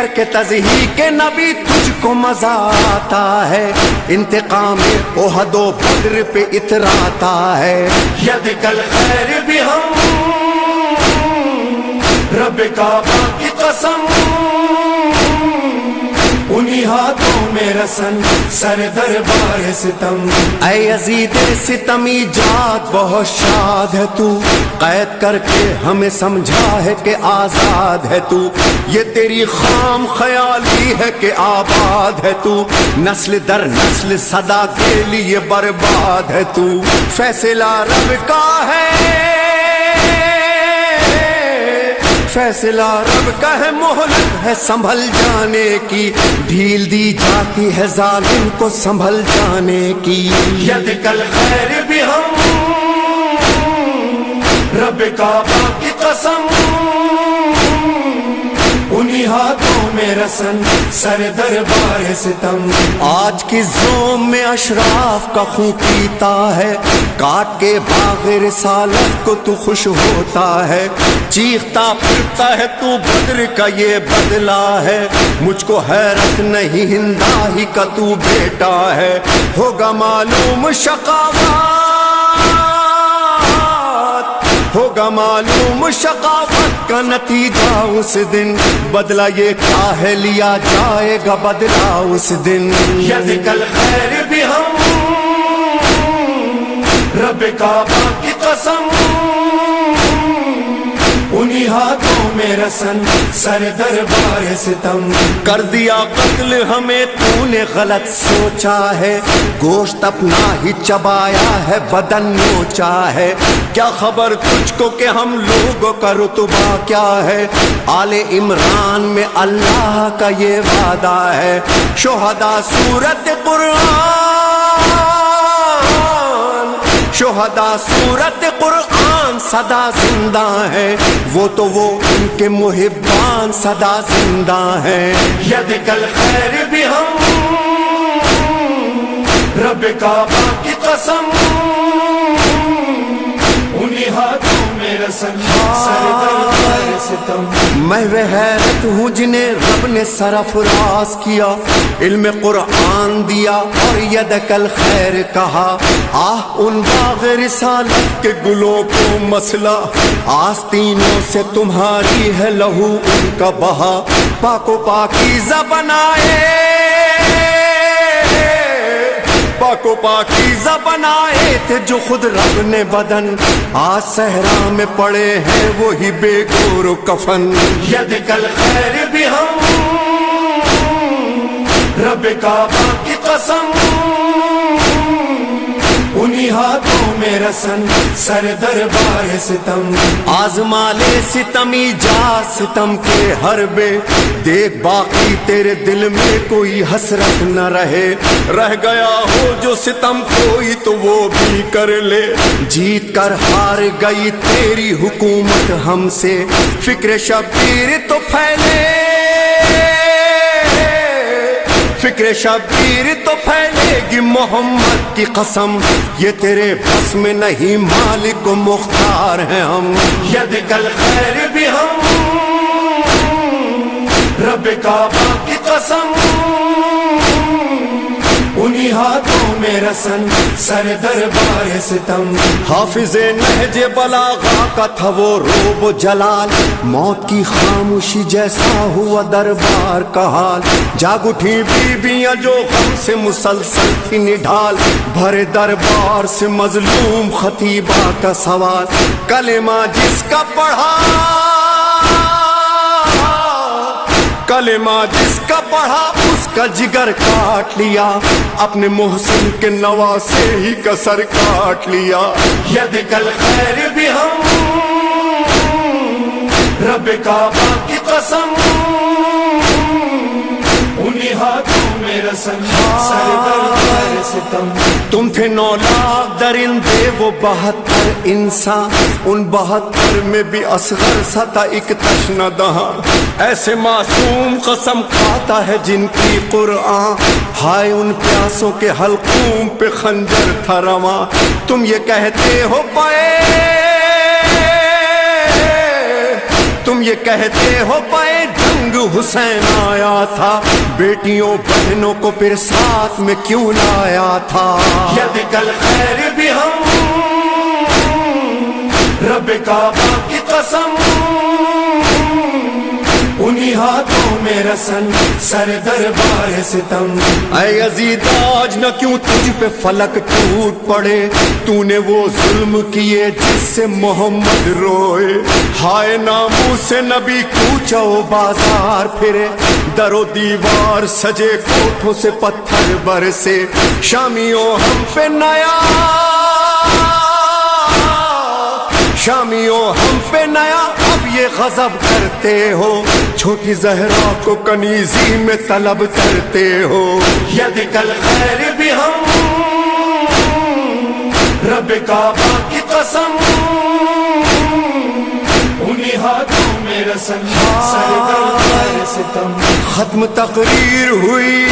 کر کے تضحیق نبی تجھ کو مزہ آتا ہے، انتقام احد و بدر پہ اتراتا ہے۔ ید کل خیر بھی ہم رب کعبہ کی قسم، انہی ہاتھوں میں رسن سر دربار ستم۔ اے یزید ستمی جات بہت شاد ہے تو، قید کر کے ہمیں سمجھا ہے کہ آزاد ہے تو، یہ تیری خام خیالی ہے کہ آباد ہے تو، نسل در نسل صدا کے لیے برباد ہے تو، فیصلہ رب کا ہے، فیصلہ رب کا ہے، مہلت ہے سنبھل جانے کی، ڈھیل دی جاتی ہے ظالم کو سنبھل جانے کی۔ ید کل خیر بھی ہم رب کعبہ کی قسم، انہی ہاتھوں میں رسن سر دربار ستم۔ آج کی زوم میں اشراف کا خون پیتا ہے، کاٹ کے باغ رسالت کو تو خوش ہوتا ہے، چیختا پھرتا ہے تو بدر کا یہ بدلہ ہے، مجھ کو حیرت نہیں ہندا ہی کا تو بیٹا ہے، ہوگا معلوم شقاوت، ہوگا معلوم شقاوت کا نتیجہ اس دن، بدلہ یہ کیا ہے لیا جائے گا بدلہ اس دن۔ ید کل خیر بھی ہم رب کعبہ کی قسم، انہی ہاتھوں میں رسن سر دربار ستم۔ کر دیا قتل ہمیں تو نے غلط سوچا ہے، گوشت اپنا ہی چبایا ہے بدن نوچا ہے، کیا خبر تجھ کو کہ ہم لوگوں کا رتبہ کیا ہے، آل عمران میں اللہ کا یہ وعدہ ہے، شہداء سورت قرآن، شہداء سورت قرآن صدا زندہ ہے، وہ تو وہ ان کے محبان صدا زندہ ہیں۔ ید کل خیر بھی ہم رب کعبہ کی قسم، انہی ہاتھوں میں رسن سر دربار ستم۔ میں وہ حیرت ہوں جنہیں رب نے سرفراز کیا، علم قرآن دیا اور ید کل خیر کہا، آہ ان باغ رسالت کے گلوں کو مسئلہ، آستینوں سے تمہاری ہے لہو ان کا بہا، پاک و پاکیزہ بنائے، پاک و پاکیزہ بنائے تھے جو خود رب نے بدن، آج صحرا میں پڑے ہیں وہی بے گور و کفن۔ ید کل خیر بھی ہم رب کعبہ کی قسم، انہی ہاتھوں میں رسن سر دربار ستم۔ آزما لے ستمی جا ستم کے حربے، دیکھ باقی تیرے دل میں کوئی حسرت نہ رہے، رہ گیا ہو جو ستم کوئی تو وہ بھی کر لے، جیت کر ہار گئی تیری حکومت ہم سے، فکر شبیر تو پھیلے، فکر شبیر تو پھیلے گی محمد کی قسم، یہ تیرے بس میں نہیں مالک و مختار ہیں ہم۔ ید کل خیر بھی ہم رب کعبہ کی قسم، انہی ہاتھوں میں رسن سر دربار ستم۔ حافظ نہج بلاغہ کا تھا وہ روب و جلال، موت کی خاموشی جیسا ہوا دربار کا حال، جاگ اٹھی بیویاں جو غم سے مسلسل تھی نڈھال، بھرے دربار سے مظلوم خطیبہ کا سوال، کلمہ جس کا پڑھا، کلمہ جس کا پڑھا اس کا جگر کاٹ لیا، اپنے محسن کے نواسے ہی کا سر کاٹ لیا۔ ید کل خیر بھی ہم رب کعبہ کی قسم، انہی ہاتھوں میں رسن سر دربار ستم۔ تم تھے 9 لاکھ درندے وہ 72 انسان، ان 72 میں بھی اصغر سا تھا ایک تشنہ دہاں، ایسے معصوم قسم کھاتا ہے جن کی قرآن، ہائے ان پیاسوں کے حلقوم پہ خنجر تھا رواں، تم یہ کہتے ہو پائے، تم یہ کہتے ہو پائے جنگ حسین آیا تھا، بیٹیوں بہنوں کو پھر ساتھ میں کیوں لایا تھا؟ ید کل خیر بھی ہم رب کعبہ کی قسم، انہی ہاتھوں میں رسن سر دربار ستم۔ اے یزید آج نہ کیوں تجھ پہ فلک ٹوٹ پڑے، تو نے وہ ظلم کیے جس سے محمد روئے، ہائے ناموس سے نبی کوچہ و بازار پھرے، در و دیوار سجے کوٹھوں سے پتھر برسے، شامیوں ہم پہ نیا، شامیوں ہم پہ نیا اب یہ غضب کرتے ہو، چھوٹی زہرا کو کنیزی میں طلب کرتے ہو۔ ید کل خیر بھی ہم رب کعبہ کی قسم، انہی ہاتھوں میں رسن سر دربار ستم۔ ختم تقریر ہوئی،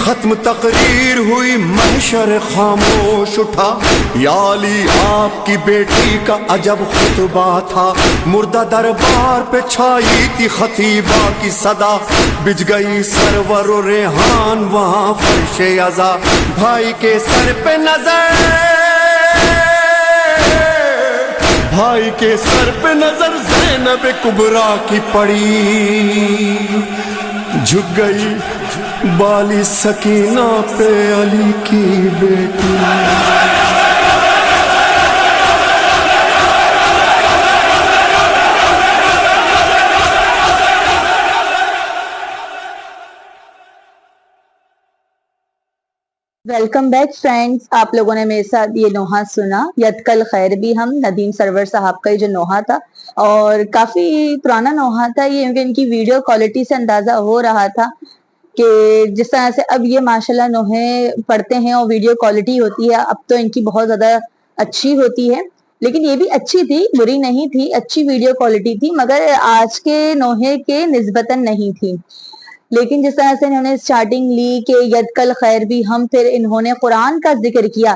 ختم تقریر ہوئی، محشر خاموش اٹھا، یا علی آپ کی بیٹی کا عجب خطبہ تھا، مردہ دربار پہ چھائی تھی خطیبہ کی صدا، بج گئی سرور و ریحان وہاں فرش عزا، بھائی کے سر پہ نظر، بھائی کے سر پہ نظر زینب کبریٰ کی پڑی، جھک گئی بالی سکینہ پہ علی کی بیٹی۔ ویلکم بیک فرینڈز، آپ لوگوں نے میرے ساتھ یہ نوحہ سنا، ید کل خیر بھی ہم، ندیم سرور صاحب کا یہ جو نوحہ تھا، اور کافی پرانا نوحہ تھا یہ، ان کی ویڈیو کوالٹی سے اندازہ ہو رہا تھا کہ جس طرح سے اب یہ ماشاءاللہ نوحے پڑھتے ہیں اور ویڈیو کوالٹی ہوتی ہے، اب تو ان کی بہت زیادہ اچھی ہوتی ہے، لیکن یہ بھی اچھی تھی، بری نہیں تھی، اچھی ویڈیو کوالٹی تھی، مگر آج کے نوحے کے نسبتاً نہیں تھی۔ لیکن جس طرح سے انہوں نے سٹارٹنگ لی کہ ید کل خیر بھی ہم، پھر انہوں نے قرآن کا ذکر کیا،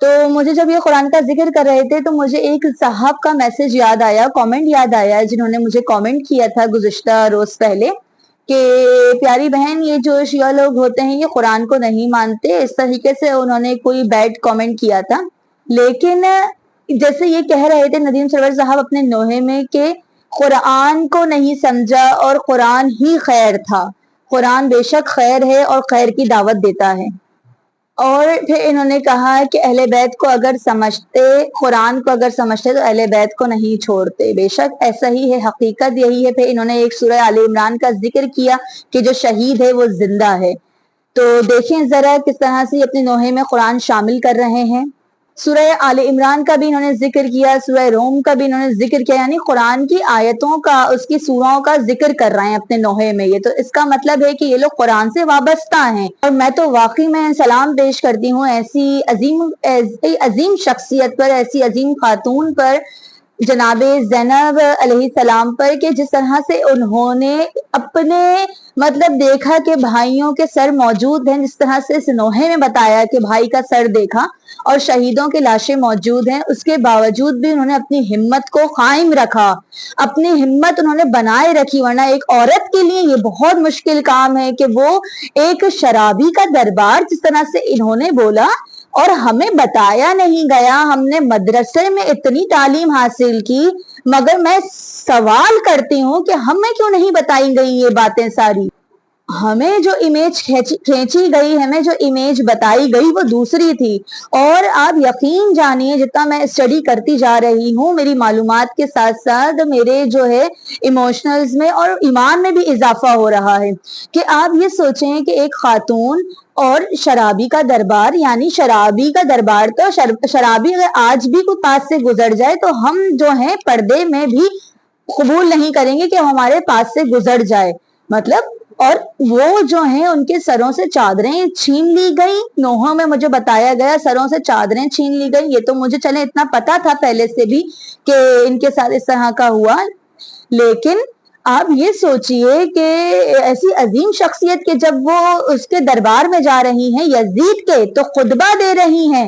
تو مجھے جب یہ قرآن کا ذکر کر رہے تھے تو مجھے ایک صاحب کا میسج یاد آیا، کامنٹ یاد آیا، جنہوں نے مجھے کامنٹ کیا تھا گزشتہ روز پہلے کہ پیاری بہن یہ جو شیعہ لوگ ہوتے ہیں یہ قرآن کو نہیں مانتے، اس طریقے سے انہوں نے کوئی بیڈ کامنٹ کیا تھا۔ لیکن جیسے یہ کہہ رہے تھے ندیم سرور صاحب اپنے نوحے میں کہ قرآن کو نہیں سمجھا اور قرآن ہی خیر تھا، قرآن بے شک خیر ہے اور خیر کی دعوت دیتا ہے، اور پھر انہوں نے کہا کہ اہل بیت کو اگر سمجھتے، قرآن کو اگر سمجھتے تو اہل بیت کو نہیں چھوڑتے، بے شک ایسا ہی ہے، حقیقت یہی ہے۔ پھر انہوں نے ایک سورہ آل عمران کا ذکر کیا کہ جو شہید ہے وہ زندہ ہے، تو دیکھیں ذرا کس طرح سے اپنے نوحے میں قرآن شامل کر رہے ہیں۔ سورہ آل عمران کا بھی انہوں نے ذکر کیا، سورہ روم کا بھی انہوں نے ذکر کیا، یعنی قرآن کی آیتوں کا، اس کی سوروں کا ذکر کر رہے ہیں اپنے نوحے میں، یہ تو اس کا مطلب ہے کہ یہ لوگ قرآن سے وابستہ ہیں۔ اور میں تو واقعی میں سلام پیش کرتی ہوں ایسی عظیم شخصیت پر، ایسی عظیم خاتون پر، جناب زینب علیہ السلام پر، کہ جس طرح سے انہوں نے اپنے مطلب دیکھا کہ بھائیوں کے سر موجود ہیں، جس طرح سے اس نوحے میں بتایا کہ بھائی کا سر دیکھا اور شہیدوں کے لاشیں موجود ہیں، اس کے باوجود بھی انہوں نے اپنی ہمت کو قائم رکھا، اپنی ہمت انہوں نے بنائے رکھی، ورنہ ایک عورت کے لیے یہ بہت مشکل کام ہے کہ وہ ایک شرابی کا دربار جس طرح سے انہوں نے بولا، اور ہمیں بتایا نہیں گیا، ہم نے مدرسے میں اتنی تعلیم حاصل کی، مگر میں سوال کرتی ہوں کہ ہمیں کیوں نہیں بتائی گئی یہ باتیں ساری؟ ہمیں جو امیج کھینچی گئی، ہمیں جو امیج بتائی گئی وہ دوسری تھی۔ اور آپ یقین جانیے جتنا میں اسٹڈی کرتی جا رہی ہوں، میری معلومات کے ساتھ ساتھ میرے جو ہے ایموشنلز میں اور ایمان میں بھی اضافہ ہو رہا ہے کہ آپ یہ سوچیں کہ ایک خاتون اور شرابی کا دربار، یعنی شرابی کا دربار، تو شرابی اگر آج بھی کوئی پاس سے گزر جائے تو ہم جو ہیں پردے میں بھی قبول نہیں کریں گے کہ ہمارے پاس سے گزر جائے، مطلب، اور وہ جو ہیں ان کے سروں سے چادریں چھین لی گئی، نوحوں میں مجھے بتایا گیا سروں سے چادریں چھین لی گئی، یہ تو مجھے چلے اتنا پتا تھا پہلے سے بھی کہ ان کے ساتھ اس طرح کا ہوا، لیکن آپ یہ سوچئے کہ ایسی عظیم شخصیت کہ جب وہ اس کے دربار میں جا رہی ہیں یزید کے، تو خطبہ دے رہی ہیں،